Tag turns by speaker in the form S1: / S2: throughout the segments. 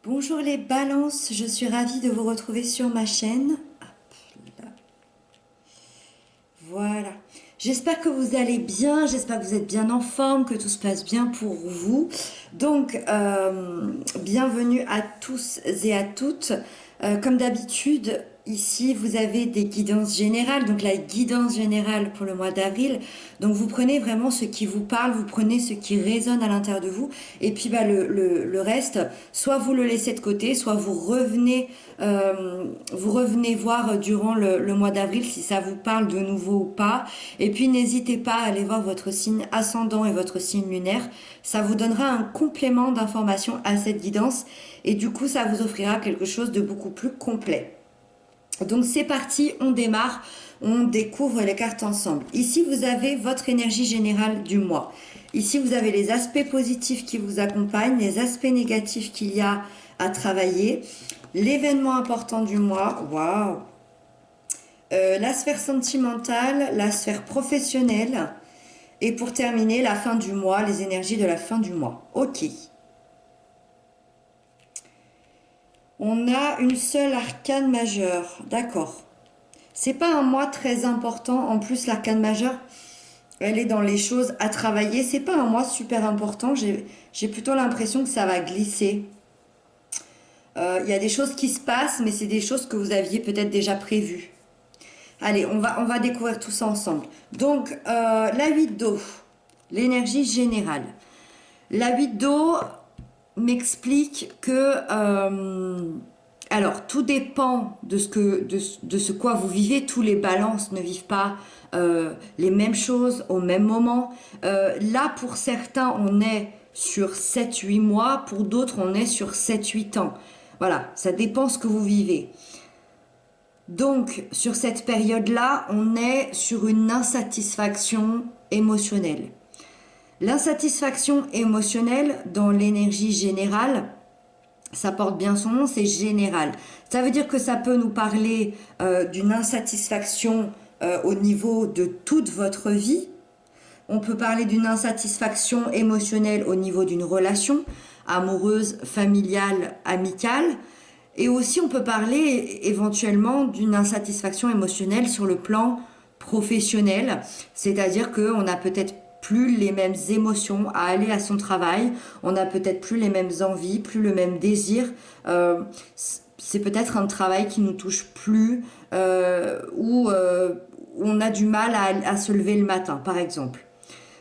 S1: Bonjour les balances, je suis ravie de vous retrouver sur ma chaîne. Hop là. Voilà. J'espère que vous allez bien, j'espère que vous êtes bien en forme, que tout se passe bien pour vous. Donc, bienvenue à tous et à toutes. Comme d'habitude, ici, vous avez des guidances générales. Donc, la guidance générale pour le mois d'avril. Donc, vous prenez vraiment ce qui vous parle, vous prenez ce qui résonne à l'intérieur de vous. Et puis, le reste, soit vous le laissez de côté, soit vous revenez voir durant le mois d'avril si ça vous parle de nouveau ou pas. Et puis n'hésitez pas à aller voir votre signe ascendant et votre signe lunaire. Ça vous donnera un complément d'information à cette guidance et du coup ça vous offrira quelque chose de beaucoup plus complet. Donc c'est parti, on démarre, on découvre les cartes ensemble. Ici vous avez votre énergie générale du mois. Ici vous avez les aspects positifs qui vous accompagnent, les aspects négatifs qu'il y a à travailler, l'événement important du mois, waouh, la sphère sentimentale, la sphère professionnelle et pour terminer la fin du mois, les énergies de la fin du mois. Ok. On a une seule arcane majeure, d'accord. C'est pas un mois très important. En plus, l'arcane majeure, elle est dans les choses à travailler. C'est pas un mois super important. J'ai plutôt l'impression que ça va glisser. Il y a des choses qui se passent, mais c'est des choses que vous aviez peut-être déjà prévues. Allez, on va découvrir tout ça ensemble. Donc, la 8 d'eau, l'énergie générale. La 8 d'eau m'explique que... alors, tout dépend de ce quoi vous vivez. Tous les balances ne vivent pas les mêmes choses au même moment. Là, pour certains, on est sur 7-8 mois. Pour d'autres, on est sur 7-8 ans. Voilà, ça dépend ce que vous vivez. Donc, sur cette période-là, on est sur une insatisfaction émotionnelle. L'insatisfaction émotionnelle dans l'énergie générale, ça porte bien son nom, c'est général. Ça veut dire que ça peut nous parler d'une insatisfaction au niveau de toute votre vie. On peut parler d'une insatisfaction émotionnelle au niveau d'une relation amoureuse, familiale, amicale. Et aussi, on peut parler éventuellement d'une insatisfaction émotionnelle sur le plan professionnel, c'est-à-dire qu'on n'a peut-être plus les mêmes émotions à aller à son travail, on n'a peut-être plus les mêmes envies, plus le même désir. C'est peut-être un travail qui nous touche plus, ou on a du mal à se lever le matin, par exemple.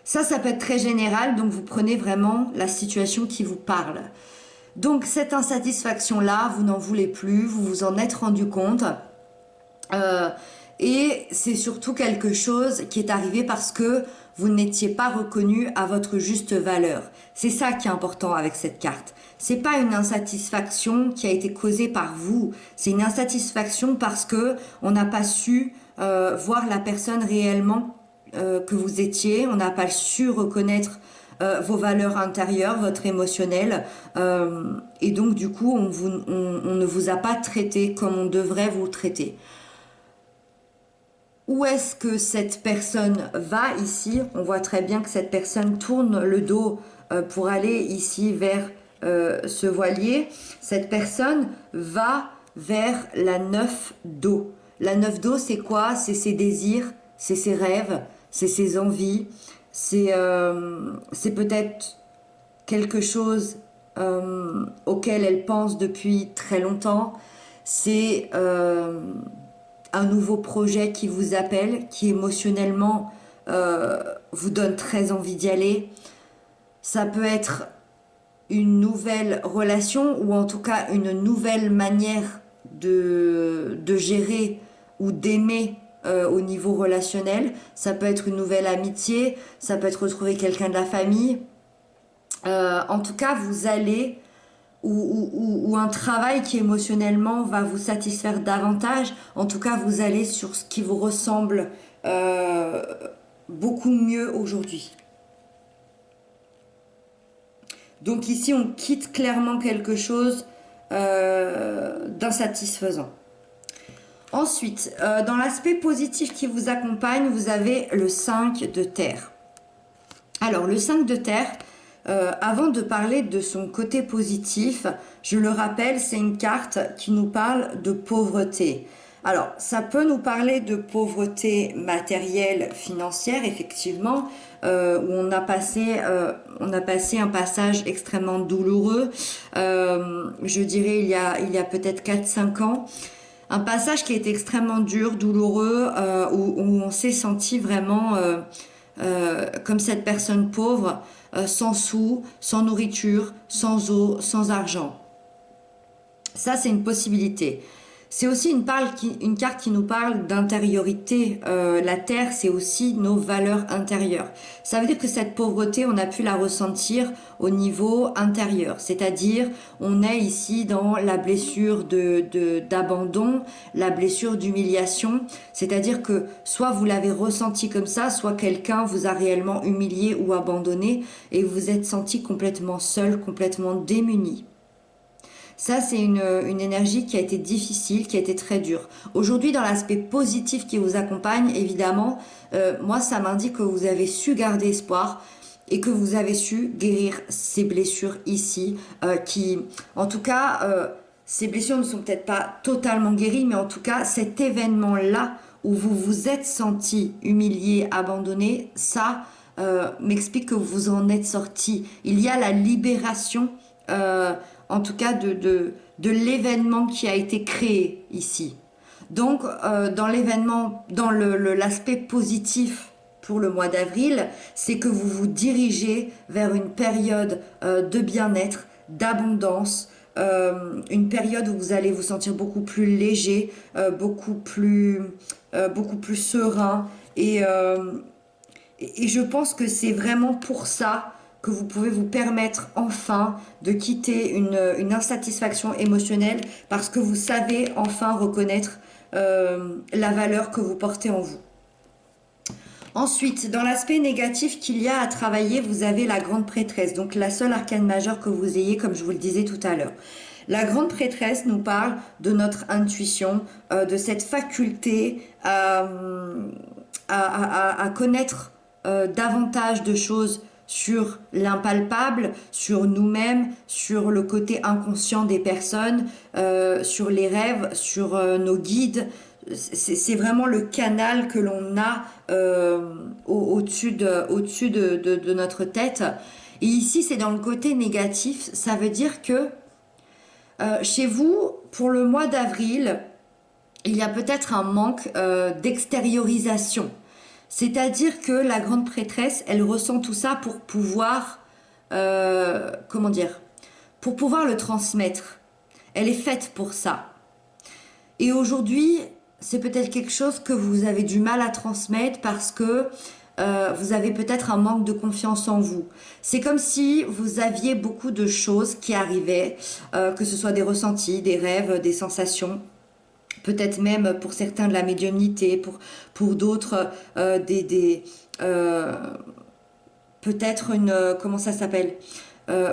S1: Ça peut être très général, donc vous prenez vraiment la situation qui vous parle. Donc cette insatisfaction-là, vous n'en voulez plus, vous vous en êtes rendu compte. Et c'est surtout quelque chose qui est arrivé parce que vous n'étiez pas reconnu à votre juste valeur. C'est ça qui est important avec cette carte. C'est pas une insatisfaction qui a été causée par vous. C'est une insatisfaction parce que on n'a pas su voir la personne réellement que vous étiez. On n'a pas su reconnaître vos valeurs intérieures, votre émotionnel, et donc du coup on ne vous a pas traité comme on devrait vous traiter. Où est-ce que cette personne va ici? On voit très bien que cette personne tourne le dos pour aller ici vers ce voilier. Cette personne va vers la 9 d'eau. La 9 d'eau, c'est quoi? C'est ses désirs, c'est ses rêves, c'est ses envies, c'est peut-être quelque chose auquel elle pense depuis très longtemps. C'est un nouveau projet qui vous appelle, qui émotionnellement vous donne très envie d'y aller. Ça peut être une nouvelle relation ou en tout cas une nouvelle manière de gérer ou d'aimer au niveau relationnel. Ça peut être une nouvelle amitié, ça peut être retrouver quelqu'un de la famille. En tout cas, vous allez ou un travail qui émotionnellement va vous satisfaire davantage. En tout cas, vous allez sur ce qui vous ressemble euh, beaucoup mieux aujourd'hui. Donc ici, on quitte clairement quelque chose d'insatisfaisant. Ensuite, dans l'aspect positif qui vous accompagne, vous avez le 5 de terre. Alors, le 5 de terre, Avant de parler de son côté positif, je le rappelle, c'est une carte qui nous parle de pauvreté. Alors, ça peut nous parler de pauvreté matérielle, financière, effectivement, où on a passé un passage extrêmement douloureux, je dirais il y a peut-être 4 5 ans. Un passage qui a été extrêmement dur, douloureux, où on s'est senti vraiment comme cette personne pauvre, sans sous, sans nourriture, sans eau, sans argent. Ça, c'est une possibilité. C'est aussi une carte qui nous parle d'intériorité. La terre, c'est aussi nos valeurs intérieures. Ça veut dire que cette pauvreté, on a pu la ressentir au niveau intérieur. C'est-à-dire, on est ici dans la blessure d'abandon, la blessure d'humiliation. C'est-à-dire que soit vous l'avez ressenti comme ça, soit quelqu'un vous a réellement humilié ou abandonné et vous vous êtes senti complètement seul, complètement démuni. Ça, c'est une énergie qui a été difficile, qui a été très dure. Aujourd'hui, dans l'aspect positif qui vous accompagne, évidemment, moi, ça m'indique que vous avez su garder espoir et que vous avez su guérir ces blessures ici, qui, en tout cas, ces blessures ne sont peut-être pas totalement guéries, mais en tout cas, cet événement-là où vous vous êtes senti humilié, abandonné, ça m'explique que vous en êtes sorti. Il y a la libération. En tout cas de l'événement qui a été créé ici. Donc, dans l'événement, dans l'aspect positif pour le mois d'avril, c'est que vous vous dirigez vers une période de bien-être, d'abondance, une période où vous allez vous sentir beaucoup plus léger, beaucoup plus serein. Et je pense que c'est vraiment pour ça que vous pouvez vous permettre enfin de quitter une insatisfaction émotionnelle parce que vous savez enfin reconnaître la valeur que vous portez en vous. Ensuite, dans l'aspect négatif qu'il y a à travailler, vous avez la grande prêtresse, donc la seule arcane majeure que vous ayez, comme je vous le disais tout à l'heure. La grande prêtresse nous parle de notre intuition, de cette faculté à connaître davantage de choses sur l'impalpable, sur nous-mêmes, sur le côté inconscient des personnes, sur les rêves, sur nos guides. C'est vraiment le canal que l'on a au-dessus de notre tête. Et ici, c'est dans le côté négatif. Ça veut dire que chez vous, pour le mois d'avril, il y a peut-être un manque d'extériorisation. C'est-à-dire que la grande prêtresse, elle ressent tout ça pour pouvoir, comment dire, pour pouvoir le transmettre. Elle est faite pour ça. Et aujourd'hui, c'est peut-être quelque chose que vous avez du mal à transmettre parce que vous avez peut-être un manque de confiance en vous. C'est comme si vous aviez beaucoup de choses qui arrivaient, que ce soit des ressentis, des rêves, des sensations. Peut-être même pour certains de la médiumnité, pour d'autres peut-être comment ça s'appelle,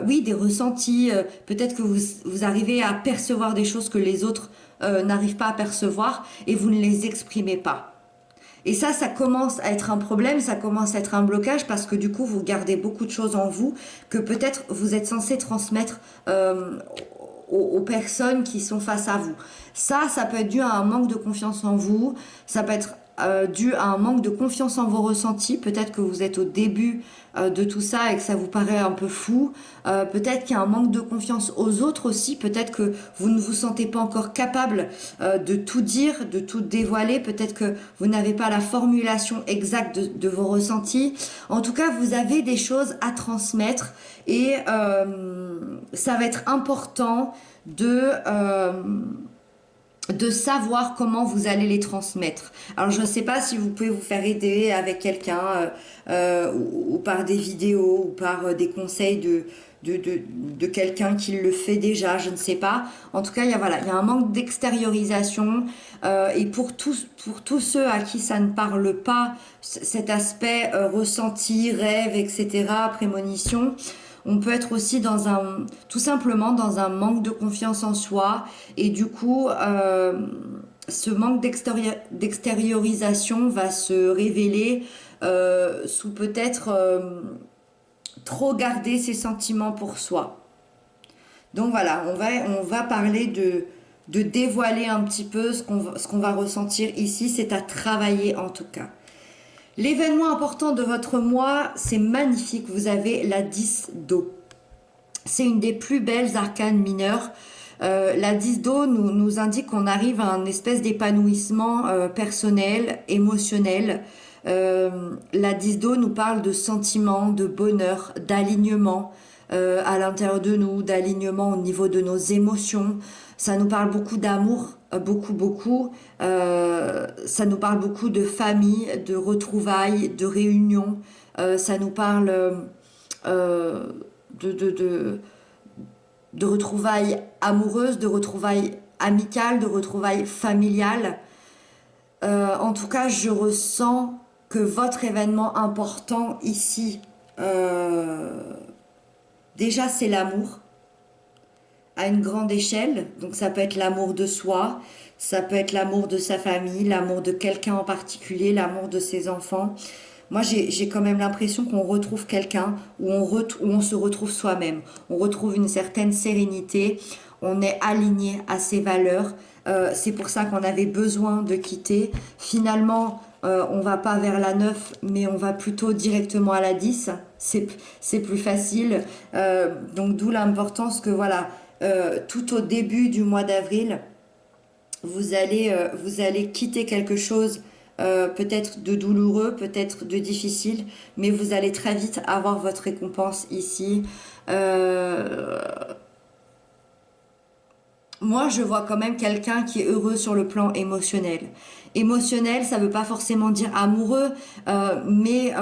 S1: oui, des ressentis, peut-être que vous arrivez à percevoir des choses que les autres n'arrivent pas à percevoir et vous ne les exprimez pas. Et ça commence à être un problème, ça commence à être un blocage parce que du coup, vous gardez beaucoup de choses en vous que peut-être vous êtes censé transmettre aux personnes qui sont face à vous. Ça peut être dû à un manque de confiance en vous, ça peut être dû à un manque de confiance en vos ressentis. Peut-être que vous êtes au début de tout ça et que ça vous paraît un peu fou. Peut-être qu'il y a un manque de confiance aux autres aussi. Peut-être que vous ne vous sentez pas encore capable de tout dire, de tout dévoiler. Peut-être que vous n'avez pas la formulation exacte de vos ressentis. En tout cas, vous avez des choses à transmettre et ça va être important de savoir comment vous allez les transmettre. Alors je ne sais pas si vous pouvez vous faire aider avec quelqu'un ou par des vidéos ou par des conseils de quelqu'un qui le fait déjà, je ne sais pas. En tout cas, il y a un manque d'extériorisation et pour tous ceux à qui ça ne parle pas, cet aspect ressenti, rêve, etc., prémonition, on peut être aussi tout simplement dans un manque de confiance en soi et du coup, ce manque d'extériorisation va se révéler sous peut-être trop garder ses sentiments pour soi. Donc voilà, on va parler de dévoiler un petit peu ce qu'on va ressentir ici, c'est à travailler en tout cas. L'événement important de votre mois, c'est magnifique, vous avez la 10 d'eau. C'est une des plus belles arcanes mineures. La 10 d'eau nous indique qu'on arrive à un espèce d'épanouissement personnel, émotionnel. La 10 d'eau nous parle de sentiments, de bonheur, d'alignement à l'intérieur de nous, d'alignement au niveau de nos émotions. Ça nous parle beaucoup d'amour, beaucoup. Ça nous parle beaucoup de famille, de retrouvailles, de réunions. Ça nous parle de, de, de, de retrouvailles amoureuses, de retrouvailles amicales, de retrouvailles familiales. En tout cas, je ressens que votre événement important ici, déjà c'est l'amour à une grande échelle. Donc ça peut être l'amour de soi, ça peut être l'amour de sa famille, l'amour de quelqu'un en particulier, l'amour de ses enfants. Moi, j'ai quand même l'impression qu'on retrouve quelqu'un où on se retrouve soi-même. On retrouve une certaine sérénité, on est aligné à ses valeurs. C'est pour ça qu'on avait besoin de quitter. Finalement, on va pas vers la 9, mais on va plutôt directement à la 10. C'est plus facile. Donc d'où l'importance que voilà, tout au début du mois d'avril, vous allez quitter quelque chose peut-être de douloureux, peut-être de difficile, mais vous allez très vite avoir votre récompense ici. Moi, je vois quand même quelqu'un qui est heureux sur le plan émotionnel. Émotionnel, ça ne veut pas forcément dire amoureux, mais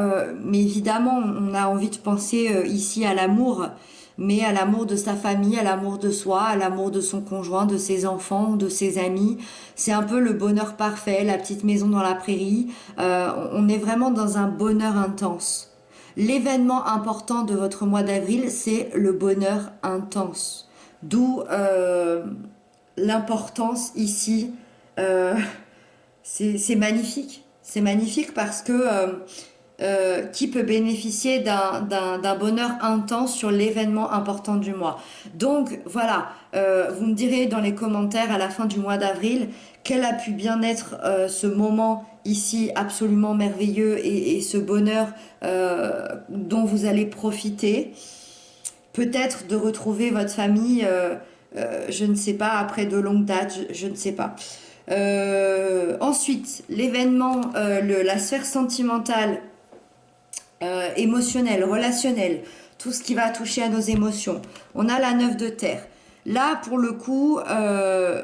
S1: évidemment, on a envie de penser ici à l'amour, mais à l'amour de sa famille, à l'amour de soi, à l'amour de son conjoint, de ses enfants, de ses amis. C'est un peu le bonheur parfait, la petite maison dans la prairie. On est vraiment dans un bonheur intense. L'événement important de votre mois d'avril, c'est le bonheur intense. D'où l'importance ici. C'est magnifique. C'est magnifique parce que qui peut bénéficier d'un bonheur intense sur l'événement important du mois. Donc voilà, vous me direz dans les commentaires à la fin du mois d'avril quel a pu bien être ce moment ici absolument merveilleux et ce bonheur dont vous allez profiter. Peut-être de retrouver votre famille, je ne sais pas, après de longues dates, je ne sais pas. Ensuite, l'événement, la sphère sentimentale, émotionnelle, relationnelle, tout ce qui va toucher à nos émotions. On a la 9 de terre. Là, pour le coup,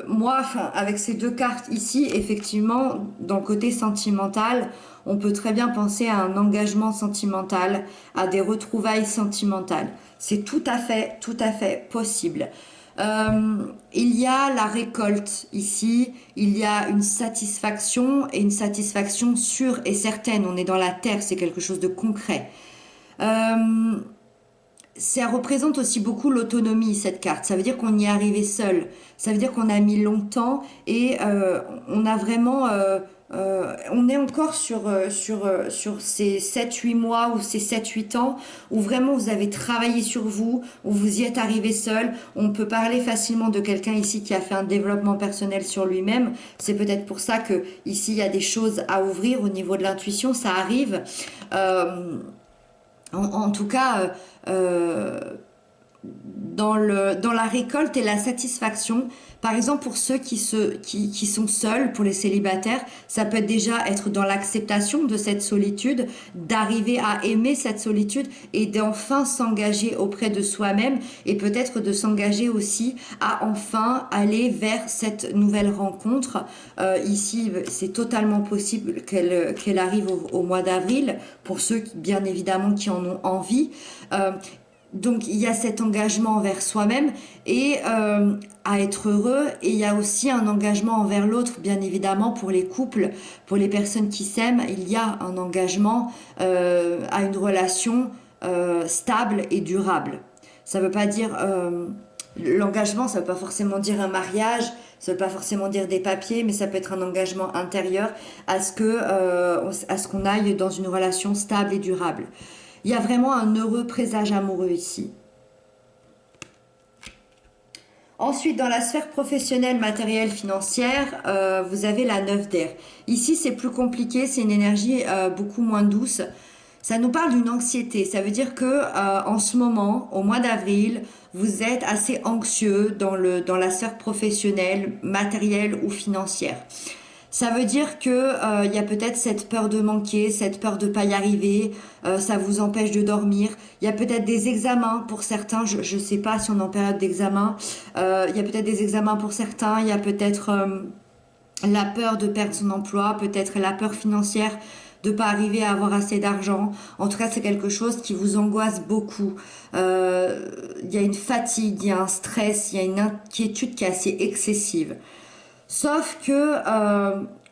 S1: moi, avec ces deux cartes ici, effectivement, dans le côté sentimental, on peut très bien penser à un engagement sentimental, à des retrouvailles sentimentales. C'est tout à fait possible. Il y a la récolte ici, il y a une satisfaction et une satisfaction sûre et certaine. On est dans la terre, c'est quelque chose de concret. Ça représente aussi beaucoup l'autonomie, cette carte. Ça veut dire qu'on y est arrivé seul. Ça veut dire qu'on a mis longtemps et on a vraiment... on est encore sur ces 7-8 mois ou ces 7-8 ans où vraiment vous avez travaillé sur vous, où vous y êtes arrivé seul. On peut parler facilement de quelqu'un ici qui a fait un développement personnel sur lui-même. C'est peut-être pour ça que ici il y a des choses à ouvrir au niveau de l'intuition. Ça arrive. En tout cas, dans la récolte et la satisfaction, par exemple pour ceux qui sont seuls, pour les célibataires, ça peut déjà être dans l'acceptation de cette solitude, d'arriver à aimer cette solitude et d'enfin s'engager auprès de soi-même et peut-être de s'engager aussi à enfin aller vers cette nouvelle rencontre. Ici, c'est totalement possible qu'elle arrive au mois d'avril, pour ceux bien évidemment qui en ont envie. Donc il y a cet engagement envers soi-même et à être heureux, et il y a aussi un engagement envers l'autre, bien évidemment, pour les couples, pour les personnes qui s'aiment. Il y a un engagement à une relation stable et durable. Ça veut pas dire l'engagement, ça veut pas forcément dire un mariage, ça veut pas forcément dire des papiers, mais ça peut être un engagement intérieur à ce qu'on aille dans une relation stable et durable. Il y a vraiment un heureux présage amoureux ici. Ensuite, dans la sphère professionnelle, matérielle, financière, vous avez la 9 d'air. Ici, c'est plus compliqué, c'est une énergie beaucoup moins douce. Ça nous parle d'une anxiété. Ça veut dire que en ce moment, au mois d'avril, vous êtes assez anxieux dans la sphère professionnelle, matérielle ou financière. Ça veut dire que il y a peut-être cette peur de manquer, cette peur de pas y arriver, ça vous empêche de dormir. Il y a peut-être des examens pour certains, je sais pas si on est en période d'examen. Il y a peut-être des examens pour certains, il y a peut-être la peur de perdre son emploi, peut-être la peur financière de pas arriver à avoir assez d'argent. En tout cas, c'est quelque chose qui vous angoisse beaucoup. Il y a une fatigue, il y a un stress, il y a une inquiétude qui est assez excessive. Sauf que,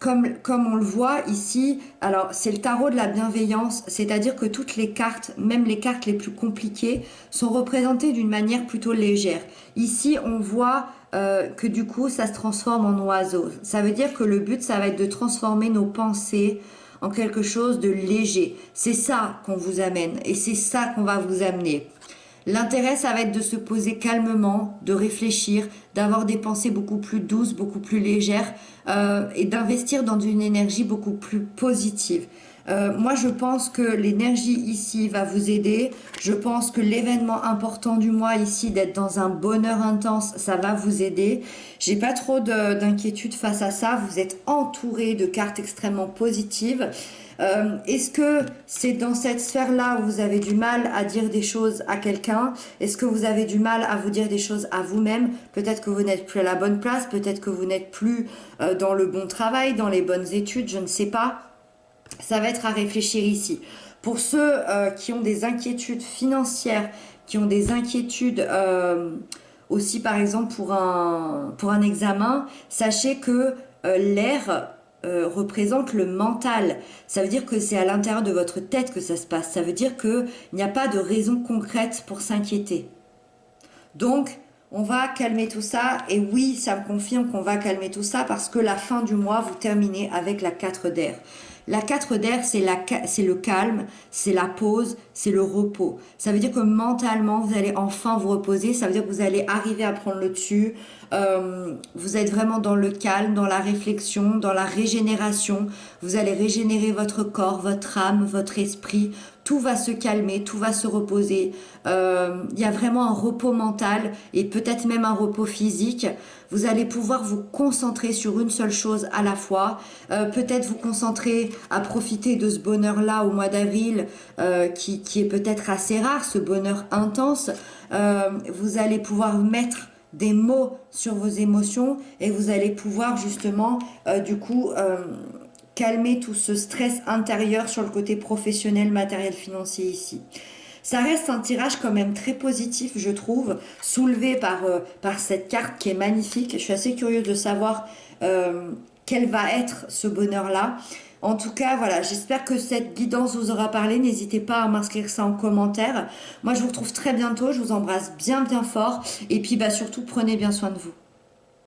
S1: comme on le voit ici, alors c'est le tarot de la bienveillance, c'est-à-dire que toutes les cartes, même les cartes les plus compliquées, sont représentées d'une manière plutôt légère. Ici, on voit que du coup, ça se transforme en oiseau. Ça veut dire que le but, ça va être de transformer nos pensées en quelque chose de léger. C'est ça qu'on vous amène et c'est ça qu'on va vous amener. L'intérêt, ça va être de se poser calmement, de réfléchir, d'avoir des pensées beaucoup plus douces, beaucoup plus légères et d'investir dans une énergie beaucoup plus positive. Moi, je pense que l'énergie ici va vous aider. Je pense que l'événement important du mois ici, d'être dans un bonheur intense, ça va vous aider. J'ai pas trop d'inquiétude face à ça. Vous êtes entouré de cartes extrêmement positives. Est-ce que c'est dans cette sphère-là où vous avez du mal à dire des choses à quelqu'un? Est-ce que vous avez du mal à vous dire des choses à vous-même? Peut-être que vous n'êtes plus à la bonne place, peut-être que vous n'êtes plus dans le bon travail, dans les bonnes études, je ne sais pas. Ça va être à réfléchir ici. Pour ceux qui ont des inquiétudes financières, qui ont des inquiétudes aussi par exemple pour un examen, sachez que l'air représente le mental. Ça veut dire que c'est à l'intérieur de votre tête que ça se passe. Ça veut dire qu'il n'y a pas de raison concrète pour s'inquiéter. Donc, on va calmer tout ça. Et oui, ça me confirme qu'on va calmer tout ça parce que la fin du mois, vous terminez avec la 4 d'air. La 4 d'air, c'est le calme, c'est la pause, c'est le repos. Ça veut dire que mentalement, vous allez enfin vous reposer. Ça veut dire que vous allez arriver à prendre le dessus. Vous êtes vraiment dans le calme, dans la réflexion, dans la régénération. Vous allez régénérer votre corps, votre âme, votre esprit. Tout va se calmer, tout va se reposer. Il y a vraiment un repos mental et peut-être même un repos physique. Vous allez pouvoir vous concentrer sur une seule chose à la fois. Peut-être vous concentrer à profiter de ce bonheur-là au mois d'avril qui est peut-être assez rare, ce bonheur intense. Vous allez pouvoir mettre des mots sur vos émotions et vous allez pouvoir justement calmer tout ce stress intérieur sur le côté professionnel, matériel, financier ici. Ça reste un tirage quand même très positif, je trouve, soulevé par cette carte qui est magnifique. Je suis assez curieuse de savoir quel va être ce bonheur-là. En tout cas, voilà, j'espère que cette guidance vous aura parlé. N'hésitez pas à m'inscrire ça en commentaire. Moi, je vous retrouve très bientôt. Je vous embrasse bien, bien fort. Et puis, surtout, prenez bien soin de vous.